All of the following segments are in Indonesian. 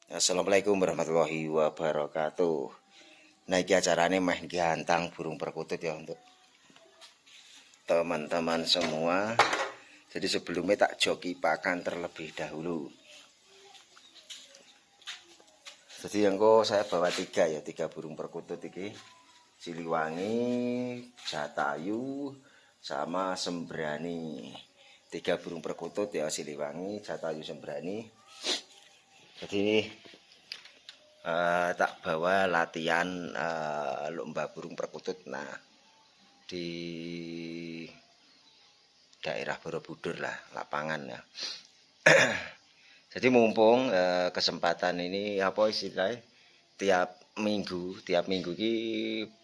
Assalamualaikum warahmatullahi wabarakatuh. Nah, iki acarane meh gantang burung perkutut ya untuk teman-teman semua. Jadi sebelumnya tak joki pakan terlebih dahulu. Jadi engko saya bawa tiga burung perkutut iki. Siliwangi, Jatayu, sama Sembrani. 3 burung perkutut ya, Siliwangi, Jatayu, Sembrani. Jadi tak bawa latihan lomba burung perkutut. Nah, di daerah Borobudur lah, lapangan ya. Jadi mumpung kesempatan ini apa istilahnya tiap minggu ki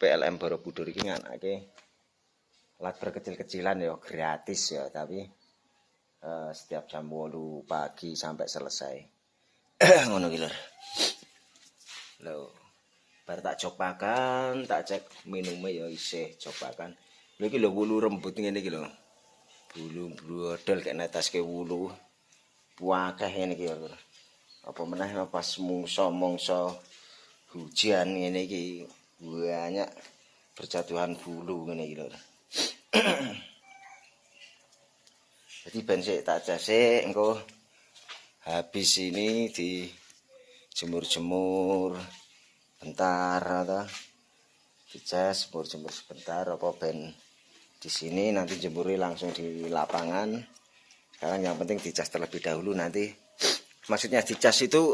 PLM Borobudur iki nganake lat berkecil-kecilan ya gratis ya, tapi setiap jam 8 pagi sampai selesai. Ngono ki lho. Lho, bar tak jok pakan, tak cek minumnya ya isih jok pakan. Lho iki lho wulu rembut ngene iki lho. Bulu brodol kayak netaske wulu. Wakeh ngene iki ya. Apa meneh pas mungso hujan ngene iki banyak berjatuhan bulu ngene iki lho. Jadi ben sik tak jasik engko habis ini di jemur-jemur bentar atau dicas jemur sebentar apa ben di sini nanti jemuri langsung di lapangan. Sekarang yang penting dicas terlebih dahulu, nanti maksudnya dicas itu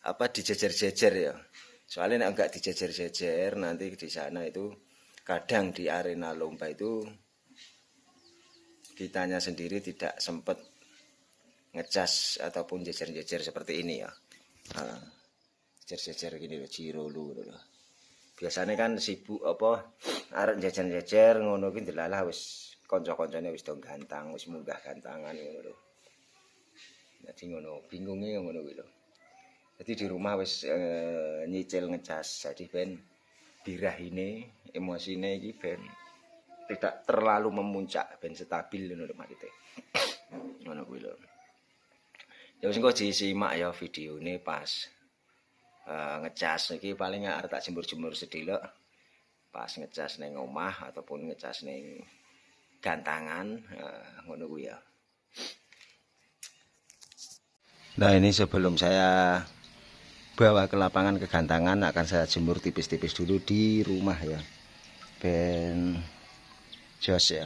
dijejer-jejer ya. Soalnya enggak dijejer-jejer nanti di sana itu kadang di arena lomba itu kitanya sendiri tidak sempat ngecas ataupun jejer-jejer seperti ini ya. Jejer-jejer gini loh, cirolu loh. Biasanya kan sibuk arek jejer-jejer ngono ki ndelalah wis kanca-kancane wis do gantang, wis munggah gantangan ngono lho. Jadi ngono, bingunge ngono kuwi lho. Jadi di rumah wis nyicil ngecas, jadi ben birahine, emosine iki ben tidak terlalu memuncak, ben stabil ngono lho maksudnya. Ngono kuwi lho. Ya wis engko disimak ya videone pas ngecas iki paling arep tak jemur-jemur sedilok pas ngecas ning omah ataupun ngecas ning gantangan ngono kuwi ya. Nah, ini sebelum saya bawa ke lapangan ke gantangan akan saya jemur tipis-tipis dulu di rumah ya. Ben jos ya.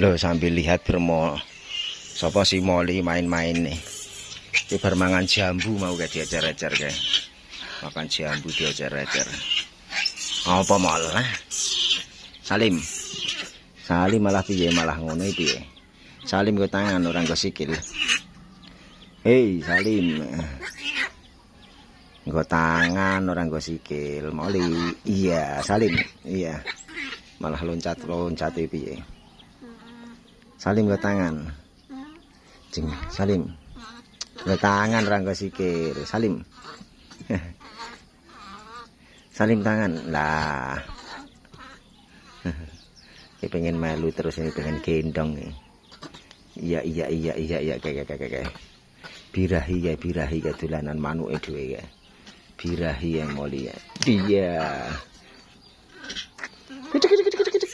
Loh, sambil lihat sapa si Moli main-main nih. Di bermangan jambu mau gak diajar-ajar kayak. Makan jambu diajar-ajar. Apa malah? Salim malah piye, malah ngono piye. Salim go tangan orang go sikil. Hei Salim. Go tangan orang go sikil. Moli. Iya, Salim. Iya. Malah loncat piye. Salim ke tangan. Cing, Salim. Ke tangan rangga sikil. Salim. Salim tangan. Lah. Ini pengen malu terus, ini pengen gendong nih. Iya kayak. Birahi ya dolanan manuke dhewe ya. Birahi yang Moli ya. Iya.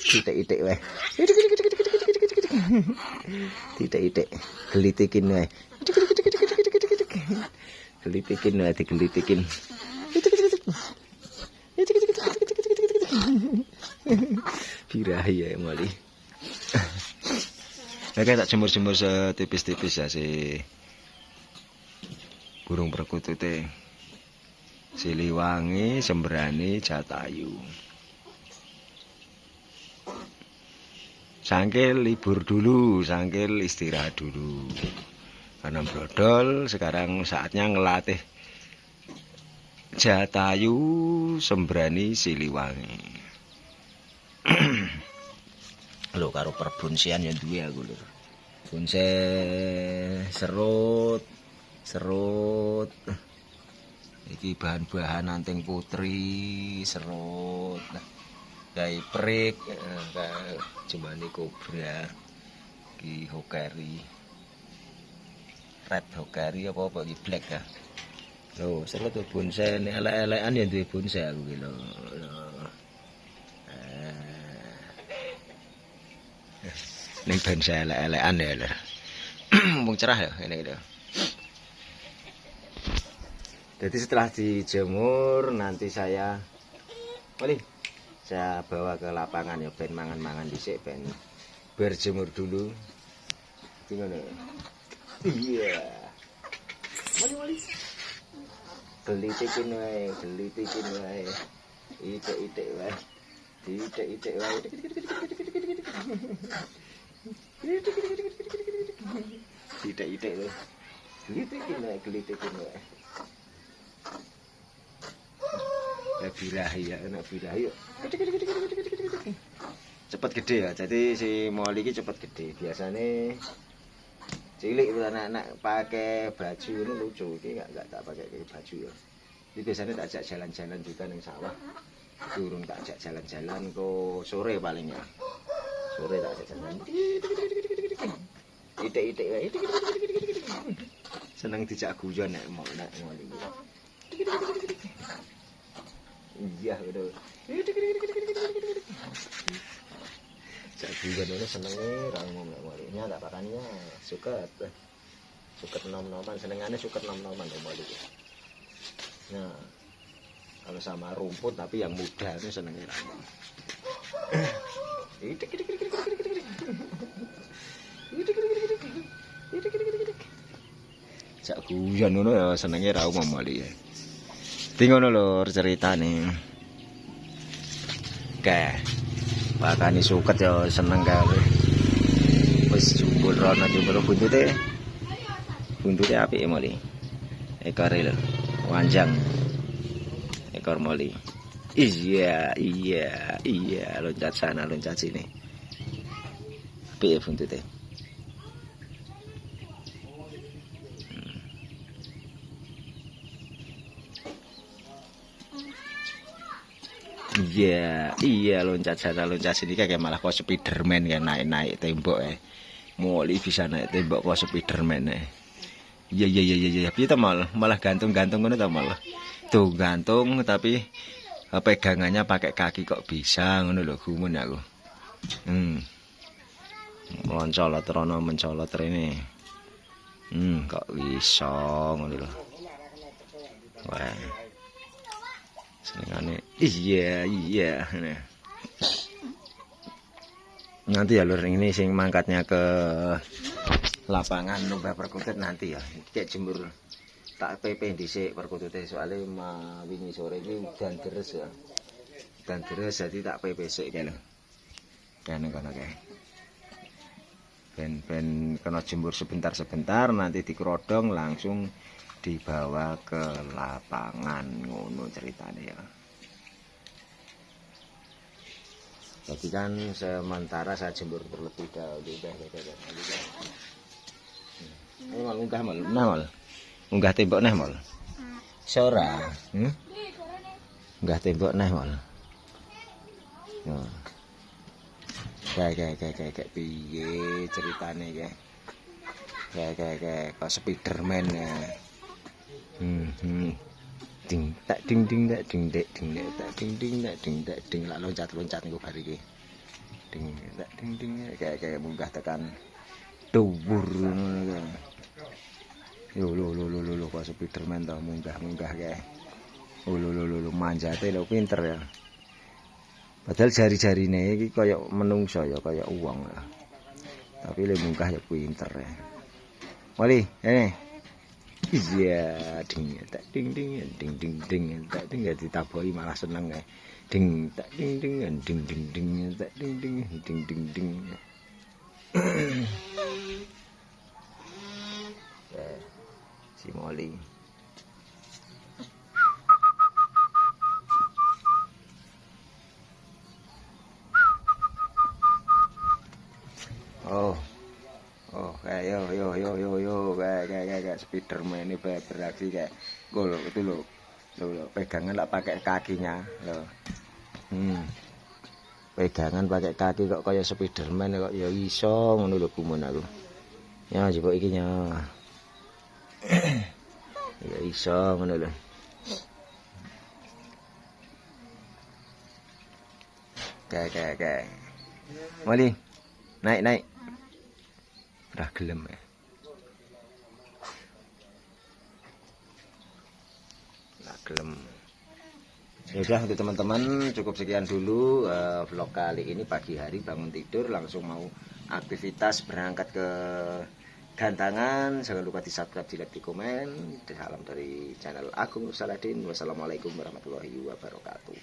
Itik weh. Itik gelitikin wae. Digelitikin. Birahi ya Moli. Oke, tak jemur-jemur setipis-tipis ya si burung perkutute. Siliwangi, Sembrani, Jatayu. Sangkil libur dulu, sangkil istirahat dulu. Karena brodol, sekarang saatnya ngelatih Jatayu, Sembrani, Siliwangi. Lho karo perbunsian yang duwe aku lho. Bunse serut. Iki bahan-bahan anting putri, serut. Kayak prik, kayak jemani kobra. Iki hokeri. Red hokeri apa iki black ya. Lho, serut bunse nek elek-elekan ya duwe bunse aku iki lho. Ning ben elek-elekan ya lho. Mumpung cerah ya ngene lho. Jadi setelah dijemur nanti saya bawa ke lapangan ya ben mangan-mangan dhisik ben berjemur dulu. Gimana? Iya. Mali. Gelitikin wae. Itik-itik wae. Itik-itik wae. Itik-itik lho. Gelitikin wae. Birahi ya, enak birahi. Cepet gede ya. Jadi si moli ini cepet gede. Biasanya cilik anak-anak pakai baju ini lucu. Ini enggak tak pakai baju ya. Ini biasanya tak ajak jalan-jalan juga ning sawah. Durung tak ajak jalan-jalan kok sore palingnya. Sore tak ajak jalan. Itik-itik wae. Seneng dijak guyon nek moli. Iya betul. Jadi gadone senenge ra ngomong malinya tak pakannya suket nom-noman senengane suket nom-noman mali. Nah, kalau sama rumput tapi yang muda itu senengnya ra. Cak guyon ngono ya senenge ra ngomong mali ya. Ngono lho ceritane. Oke. Pakane suket ya seneng kali. Wis jumbul rono jumbul buntute. Buntute apik moli. Ekore lho, wanjang. Ekor moli. Iya, loncat sana, loncat sini. Apik buntute. Iya loncat sana loncat sini kayak malah kok Spiderman kan naik tembok Moli bisa naik tembok kok Spiderman Iya piye ta malah gantung-gantung ngono ta malah. Tuh gantung tapi pegangannya pakai kaki kok bisa ngono lho gumun aku. Mencolot rono mencolot rene. Kok bisa ngono lho. Wah. Senengane iya. Nanti ya lur ini sing mangkatnya ke lapangan lomba perkutut nanti ya. Kayak jemur tak PP dhisik perkutute soalnya wingi sore iki udan deres ya. Udan deres jadi tak PP sik kene. Kene kono kae. Ben kena jemur sebentar nanti dikerodong langsung dibawa ke lapangan ngono ceritanya ya. Jadi kan sementara saya jemur terlebih dahulu. Munggah tembok neh mal. Sora. Munggah tembok neh mal. Kayak piye ceritane kayak. Kayak kok Spiderman ya. Ding tak ding tak ding tak ding lak loncat niku bar iki. Ding tak ding kayak munggah tekan dhuwur ngono. Yo lho kok Spiderman ta munggah kayak. Lho manjate lho pinter ya. Padahal jari-jarine iki kaya menungso ya kaya uwong. Tapi le munggah ya pinter ya. Mali, iya, ding tak ding tak ding ya ditaboki malah seneng ya. Ding tak ding tak ding. Si Molly. Oh, kayak yo, kayak Spiderman ini beraksi kayak gol itu lo, pegangan lah pakai kakinya, lo. Pegangan pakai kaki kok kayak Spiderman kok ya iso ngono lho gumun aku. Ya jebok iki nya. Ya iso ngono lho. Kayak. Mali. Naik. Udah gelem ya. Udah gelem. Ya udah untuk teman-teman cukup sekian dulu vlog kali ini pagi hari bangun tidur langsung mau aktivitas berangkat ke gantangan. Jangan lupa di subscribe, di like, di komen. Salam dari channel Agung Saladin. Wassalamualaikum warahmatullahi wabarakatuh.